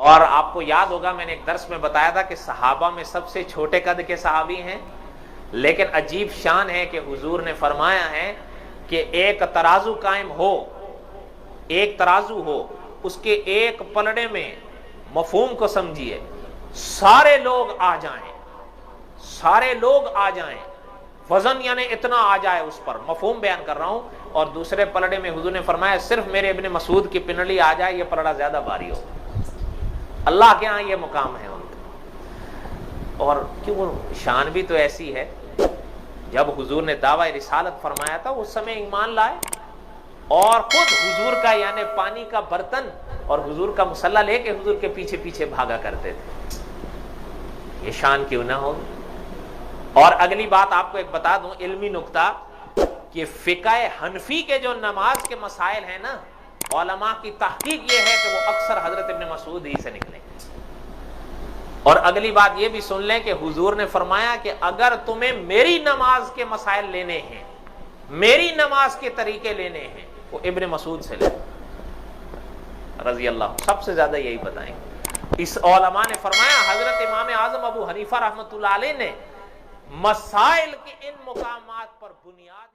اور آپ کو یاد ہوگا میں نے ایک درس میں بتایا تھا کہ صحابہ میں سب سے چھوٹے قد کے صحابی ہیں، لیکن عجیب شان ہے کہ حضور نے فرمایا ہے کہ ایک ترازو قائم ہو، ایک ترازو ہو، اس کے ایک پلڑے میں مفہوم کو سمجھیے، سارے لوگ آ جائیں، سارے لوگ آ جائیں، وزن یعنی اتنا آ جائے اس پر، مفہوم بیان کر رہا ہوں، اور دوسرے پلڑے میں حضور نے فرمایا صرف میرے ابن مسعود کی پنڈلی آ جائے، یہ پلڑا زیادہ بھاری ہو۔ اللہ کے ہاں یہ مقام ہے ان کا۔ اور کیوں شان بھی تو ایسی ہے، جب حضور نے دعوی رسالت فرمایا تھا اس سمے ایمان لائے، اور خود حضور کا یعنی پانی کا برتن اور حضور کا مصلی لے کے حضور کے پیچھے پیچھے بھاگا کرتے تھے۔ یہ شان کیوں نہ ہو۔ اور اگلی بات آپ کو ایک بتا دوں علمی نکتہ، کہ فقہ حنفی کے جو نماز کے مسائل ہیں نا، علماء کی تحقیق یہ ہے کہ وہ اکثر حضرت ابن مسعود ہی سے نکلیں۔ اور اگلی بات یہ بھی سن لیں کہ حضور نے فرمایا کہ اگر تمہیں میری نماز کے مسائل لینے ہیں، میری نماز کے طریقے لینے ہیں، وہ ابن مسعود سے لیں رضی اللہ، سب سے زیادہ یہی بتائیں۔ اس علماء نے فرمایا حضرت امام اعظم ابو حنیفہ رحمۃ اللہ علیہ نے مسائل کے ان مقامات پر بنیاد